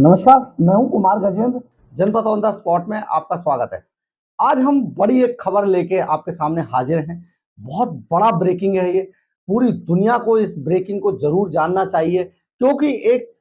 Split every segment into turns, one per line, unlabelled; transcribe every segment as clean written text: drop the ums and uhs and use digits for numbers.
नमस्कार, मैं हूं कुमार गजेंद्र। जनपद ऑन द स्पॉट में आपका स्वागत है। आज हम बड़ी एक खबर लेके आपके सामने हाजिर हैं। बहुत बड़ा ब्रेकिंग है ये। पूरी दुनिया को इस ब्रेकिंग को जरूर जानना चाहिए, क्योंकि एक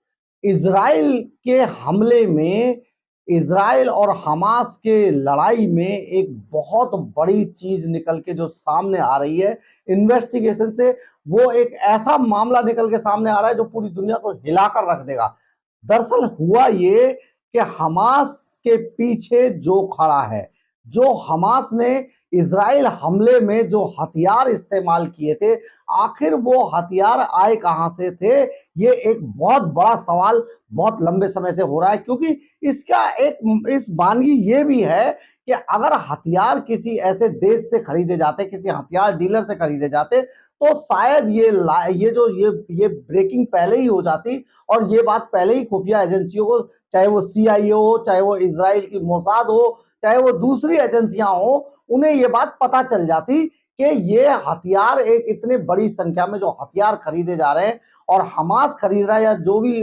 इजराइल के हमले में, इजराइल और हमास के लड़ाई में एक बहुत बड़ी चीज निकल के जो सामने आ रही है इन्वेस्टिगेशन से, वो एक ऐसा मामला निकल के सामने आ रहा है जो पूरी दुनिया को हिलाकर रख देगा। दरअसल हुआ ये कि हमास के पीछे जो खड़ा है, जो हमास ने इजराइल हमले में जो हथियार इस्तेमाल किए थे, आखिर वो हथियार आए कहां से थे? ये एक बहुत बड़ा सवाल बहुत लंबे समय से हो रहा है, क्योंकि इसका एक इस बानगी ये भी है कि अगर हथियार किसी ऐसे देश से खरीदे जाते, किसी हथियार डीलर से खरीदे जाते, तो शायद ये ब्रेकिंग पहले ही हो जाती और ये बात पहले ही खुफिया एजेंसियों को, चाहे वो सीआईए हो, चाहे वो इजराइल की मोसाद हो, चाहे वो दूसरी एजेंसियां हो, उन्हें ये बात पता चल जाती कि ये हथियार, एक इतने बड़ी संख्या में जो हथियार खरीदे जा रहे हैं और हमास खरीद रहा है या जो भी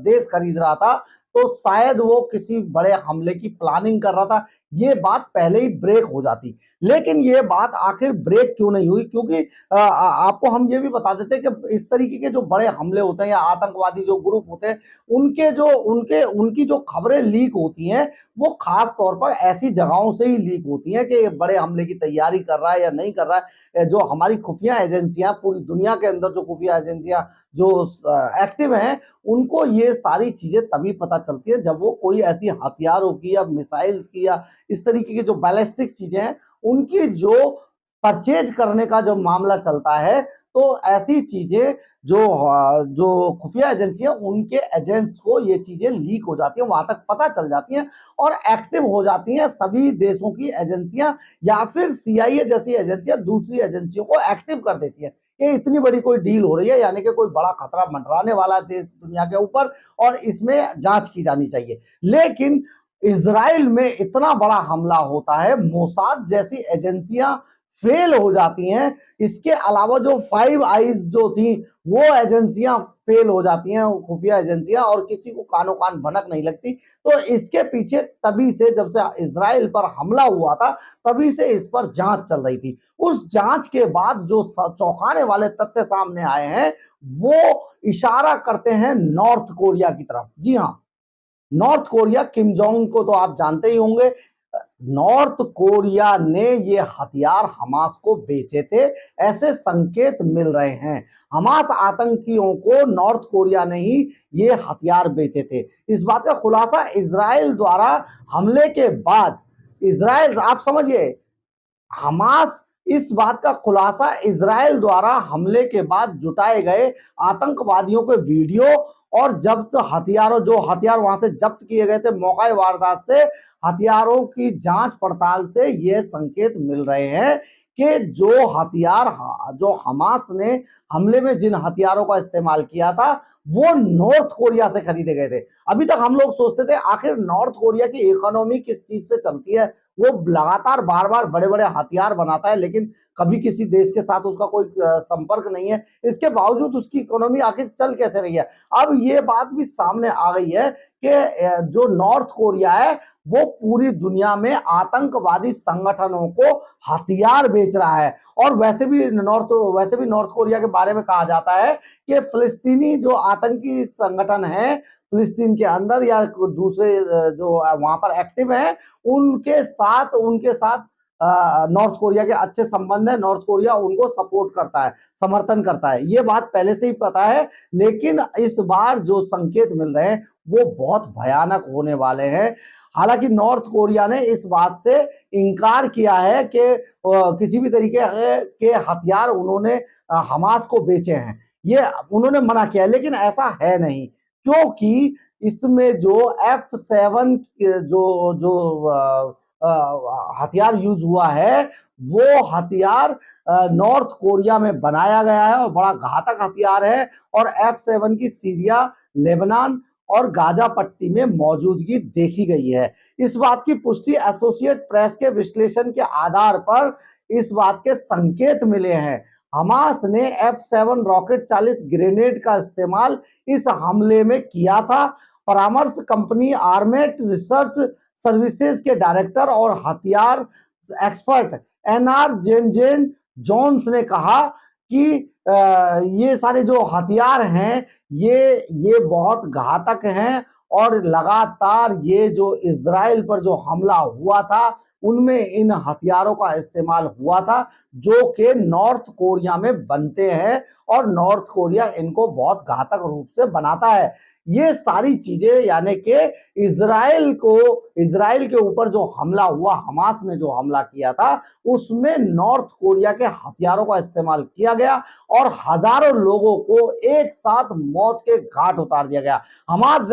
देश खरीद रहा था, तो शायद वो किसी बड़े हमले की प्लानिंग कर रहा था। ये बात पहले ही ब्रेक हो जाती। लेकिन ये बात आखिर ब्रेक क्यों नहीं हुई? क्योंकि आपको हम ये भी बता देते हैं कि इस तरीके के जो बड़े हमले होते हैं या आतंकवादी जो ग्रुप होते हैं, उनकी जो खबरें लीक होती हैं, वो खास तौर पर ऐसी जगहों से ही लीक होती हैं कि बड़े हमले की तैयारी कर रहा है या नहीं कर रहा है। जो हमारी खुफिया एजेंसियां, पूरी दुनिया के अंदर जो खुफिया एजेंसियां जो एक्टिव हैं, उनको ये सारी चीजें तभी पता चलती है जब वो कोई ऐसी हथियारों की या मिसाइल्स की या इस तरीके की जो बैलिस्टिक चीजें हैं, उनकी जो परचेज करने का जो मामला चलता है, तो ऐसी चीजें जो खुफिया एजेंसी है, उनके एजेंट्स को ये चीजें लीक हो जाती है, वहां तक पता चल जाती हैं और एक्टिव हो जाती हैं सभी देशों की एजेंसियां, या फिर सीआईए जैसी एजेंसियां दूसरी एजेंसियों को एक्टिव कर देती है। ये इतनी बड़ी कोई डील हो रही है, यानी कि कोई बड़ा खतरा मंडराने वाला है देश दुनिया के ऊपर, और इसमें जांच की जानी चाहिए। लेकिन इजराइल में इतना बड़ा हमला होता है, मोसाद जैसी एजेंसियां फेल हो जाती हैं, इसके अलावा जो फाइव आईज जो थी, वो एजेंसियां फेल हो जाती हैं, खुफिया एजेंसियां, और किसी को कानो कान भनक नहीं लगती। तो इसके पीछे तभी से, जब से इजराइल पर हमला हुआ था, तभी से इस पर जांच चल रही थी। उस जांच के बाद जो चौंकाने वाले तथ्य सामने आए हैं, वो इशारा करते हैं नॉर्थ कोरिया की तरफ। जी हाँ, नॉर्थ कोरिया, किम जोंग को तो आप जानते ही होंगे। नॉर्थ कोरिया ने ये हथियार हमास को बेचे थे, ऐसे संकेत मिल रहे हैं। हमास आतंकियों को नॉर्थ कोरिया ने ही ये हथियार बेचे थे। इस बात का खुलासा इजराइल द्वारा हमले के बाद, इजराइल, आप समझिए, हमास, इस बात का खुलासा इजराइल द्वारा हमले के बाद जुटाए गए आतंकवादियों के वीडियो और जब्त हथियारों, जो हथियार वहां से जब्त किए गए थे मौका वारदात से, हथियारों की जांच पड़ताल से ये संकेत मिल रहे हैं कि जो हथियार, जो हमास ने हमले में जिन हथियारों का इस्तेमाल किया था, वो नॉर्थ कोरिया से खरीदे गए थे। अभी तक हम लोग सोचते थे आखिर नॉर्थ कोरिया की इकोनॉमी किस चीज से चलती है? वो लगातार बार बार बड़े बड़े हथियार बनाता है, लेकिन कभी किसी देश के साथ उसका कोई संपर्क नहीं है। इसके बावजूद उसकी इकोनॉमी आखिर चल कैसे रही है? अब ये बात भी सामने आ गई है कि जो नॉर्थ कोरिया है, वो पूरी दुनिया में आतंकवादी संगठनों को हथियार बेच रहा है। और वैसे भी नॉर्थ कोरिया के बारे में कहा जाता है कि फिलिस्तीनी जो आतंकी संगठन है फिलिस्तीन के अंदर या दूसरे जो वहां पर एक्टिव है, उनके साथ नॉर्थ कोरिया के अच्छे संबंध है। नॉर्थ कोरिया उनको सपोर्ट करता है, समर्थन करता है। ये बात पहले से ही पता है, लेकिन इस बार जो संकेत मिल रहे हैं वो बहुत भयानक होने वाले हैं। हालांकि नॉर्थ कोरिया ने इस बात से इनकार किया है कि किसी भी तरीके के हथियार उन्होंने हमास को बेचे हैं, ये उन्होंने मना किया है। लेकिन ऐसा है नहीं, क्योंकि इसमें जो F7 जो जो हथियार यूज हुआ है, वो हथियार नॉर्थ कोरिया में बनाया गया है और बड़ा घातक हथियार है। और F7 की सीरिया, लेबनान और गाजा पट्टी में मौजूदगी देखी गई है। इस बात की पुष्टि एसोसिएट प्रेस के विश्लेषण के आधार पर इस बात के संकेत मिले हैं। हमास ने F7 रॉकेट चालित ग्रेनेड का इस्तेमाल इस हमले में किया था परामर्श कंपनी आर्मेट रिसर्च सर्विसेज के डायरेक्टर और हथियार एक्सपर्ट एनआर जेन जॉन्स ने कहा कि ये सारे जो हथियार हैं ये बहुत घातक हैं और लगातार ये जो इजराइल पर जो हमला हुआ था उनमें इन हथियारों का इस्तेमाल हुआ था जो कि नॉर्थ कोरिया में बनते हैं और नॉर्थ कोरिया इनको बहुत घातक रूप से बनाता है। ये सारी चीजें यानी कि इजराइल के ऊपर जो हमला हुआ, हमास ने जो हमला किया था उसमें नॉर्थ कोरिया के हथियारों का इस्तेमाल किया गया और हजारों लोगों को एक साथ मौत के घाट उतार दिया गया। हमास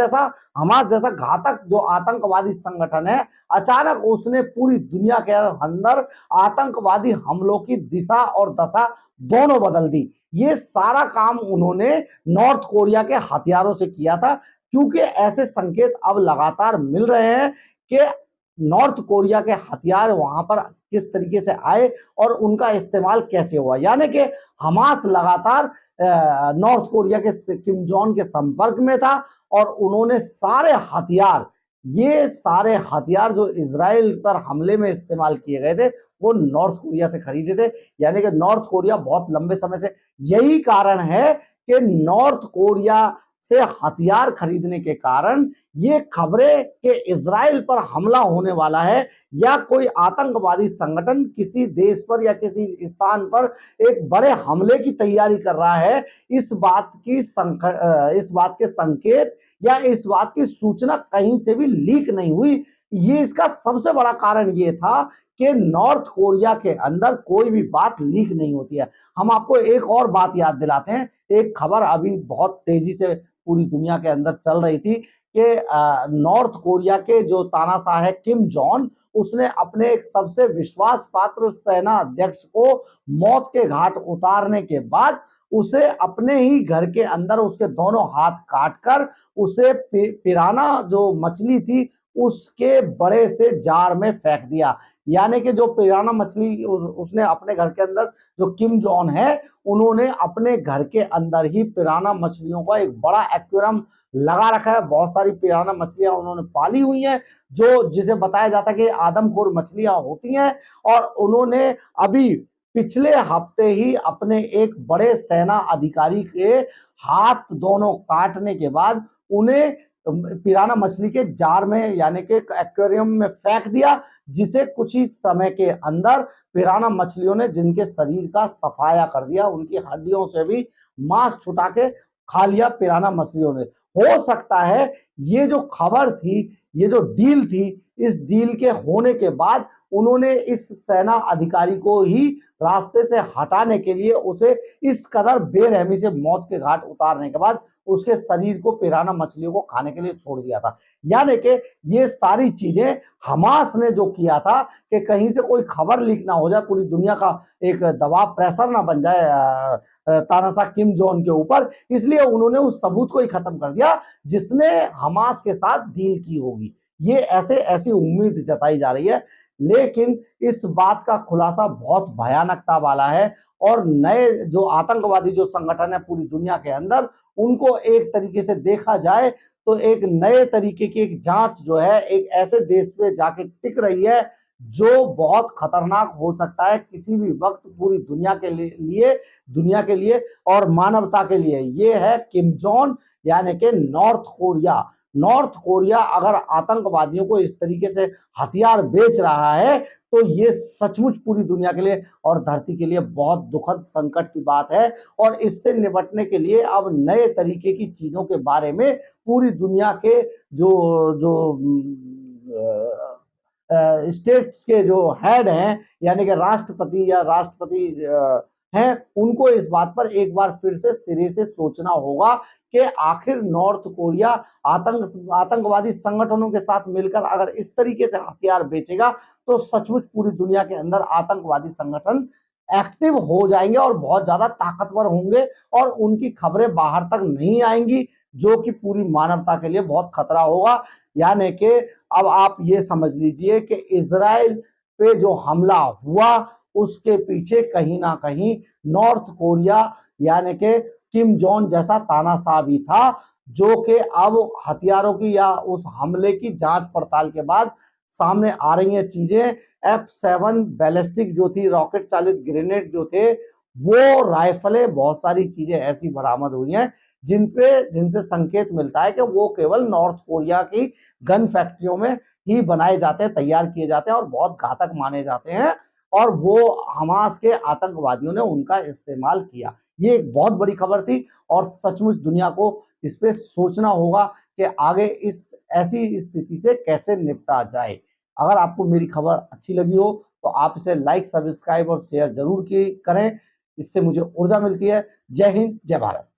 जैसा घातक जो आतंकवादी संगठन है, अचानक उसने पूरी दुनिया के अंदर आतंकवादी हमलों की दिशा और दशा दोनों बदल दी। ये सारा काम उन्होंने नॉर्थ कोरिया के हथियारों से किया था, क्योंकि ऐसे संकेत अब लगातार मिल रहे हैं कि नॉर्थ कोरिया के हथियार वहां पर किस तरीके से आए और उनका इस्तेमाल कैसे हुआ। यानी कि हमास लगातार नॉर्थ कोरिया के किम जोंग के संपर्क में था और उन्होंने ये सारे हथियार जो इजराइल पर हमले में इस्तेमाल किए गए थे वो नॉर्थ कोरिया से खरीदे थे। यानी कि नॉर्थ कोरिया बहुत लंबे समय से, यही कारण है कि नॉर्थ कोरिया से हथियार खरीदने के कारण ये खबरें कि इजराइल पर हमला होने वाला है या कोई आतंकवादी संगठन किसी देश पर या किसी स्थान पर एक बड़े हमले की तैयारी कर रहा है, इस बात के संकेत या इस बात की सूचना कहीं से भी लीक नहीं हुई। ये इसका सबसे बड़ा कारण ये था कि नॉर्थ कोरिया के अंदर कोई भी बात लीक नहीं होती है। हम आपको एक और बात याद दिलाते हैं। एक खबर अभी बहुत तेजी से पूरी दुनिया के अंदर चल रही थी कि नॉर्थ कोरिया के जो तानाशाह है किम जोंग, उसने अपने एक सबसे विश्वास पात्र सेना अध्यक्ष को मौत के घाट उतारने के बाद उसे अपने ही घर के अंदर उसके दोनों हाथ काटकर उसे पिराना जो मछली थी उसके बड़े से जार में फेंक दिया। यानी कि जो पिराना मछली उसने अपने घर के अंदर, जो किम जोंग है उन्होंने अपने घर के अंदर ही पिराना मछलियों का एक बड़ा एक्वेरियम लगा रखा है। बहुत सारी पिराना मछलियां उन्होंने पाली हुई हैं जो जिसे बताया जाता है कि आदमखोर मछलियां होती हैं। और उन्होंने अभी पिछले हफ्ते ही अपने एक बड़े सेना अधिकारी के हाथ दोनों काटने के बाद उन्हें पिराना मछली के जार में यानी कि एक्वेरियम में फेंक दिया, जिसे कुछ ही समय के अंदर पिराना मछलियों ने जिनके शरीर का सफाया कर दिया, उनकी हड्डियों से भी मांस छुटा के खा लिया पिराना मछलियों ने। हो सकता है ये जो खबर थी, ये जो डील थी, इस डील के होने के बाद उन्होंने इस सेना अधिकारी को ही रास्ते से हटाने के लिए उसे इस कदर बेरहमी से मौत के घाट उतारने के बाद उसके शरीर को पिराना मछलियों को खाने के लिए छोड़ दिया था। यानी कि ये सारी चीजें हमास ने जो किया था कि कहीं से कोई खबर लीक ना हो जाए, पूरी दुनिया का एक दबाव प्रेशर ना बन जाए तानाशाह किम जोंग के ऊपर, इसलिए उन्होंने उस सबूत को ही खत्म कर दिया जिसने हमास के साथ डील की होगी। ये ऐसी उम्मीद जताई जा रही है, लेकिन इस बात का खुलासा बहुत भयानकता वाला है और नए जो आतंकवादी जो संगठन है पूरी दुनिया के अंदर, उनको एक तरीके से देखा जाए तो एक नए तरीके की एक जांच जो है एक ऐसे देश पे जाके टिक रही है जो बहुत खतरनाक हो सकता है किसी भी वक्त पूरी दुनिया के लिए और मानवता के लिए। ये है किम जोंग यानी कि नॉर्थ कोरिया अगर आतंकवादियों को इस तरीके से हथियार बेच रहा है तो ये सचमुच पूरी दुनिया के लिए और धरती के लिए बहुत दुखद संकट की बात है। और इससे निपटने के लिए अब नए तरीके की चीजों के बारे में पूरी दुनिया के जो जो स्टेट्स के जो हेड हैं यानी कि राष्ट्रपति हैं, उनको इस बात पर एक बार फिर से सिरे से सोचना होगा कि आखिर नॉर्थ कोरिया आतंकवादी संगठनों के साथ मिलकर अगर इस तरीके से हथियार बेचेगा तो सचमुच पूरी दुनिया के अंदर आतंकवादी संगठन एक्टिव हो जाएंगे और बहुत ज्यादा ताकतवर होंगे और उनकी खबरें बाहर तक नहीं आएंगी, जो कि पूरी मानवता के लिए बहुत खतरा होगा। यानी कि अब आप ये समझ लीजिए कि इजराइल पे जो हमला हुआ उसके पीछे कहीं ना कहीं नॉर्थ कोरिया यानी कि किम जोंग जैसा तानाशाह भी था, जो कि अब हथियारों की या उस हमले की जांच पड़ताल के बाद सामने आ रही हैं चीजें। F7 बैलिस्टिक जो थी, रॉकेट चालित ग्रेनेड जो थे, वो राइफलें, बहुत सारी चीजें ऐसी बरामद हुई हैं जिनसे संकेत मिलता है कि वो केवल नॉर्थ कोरिया की गन फैक्ट्रियों में ही बनाए जाते हैं, तैयार किए जाते हैं और बहुत घातक माने जाते हैं, और वो हमास के आतंकवादियों ने उनका इस्तेमाल किया। ये एक बहुत बड़ी खबर थी और सचमुच दुनिया को इस पे सोचना होगा कि आगे इस ऐसी स्थिति से कैसे निपटा जाए। अगर आपको मेरी खबर अच्छी लगी हो तो आप इसे लाइक, सब्सक्राइब और शेयर जरूर करें। इससे मुझे ऊर्जा मिलती है। जय हिंद, जय भारत।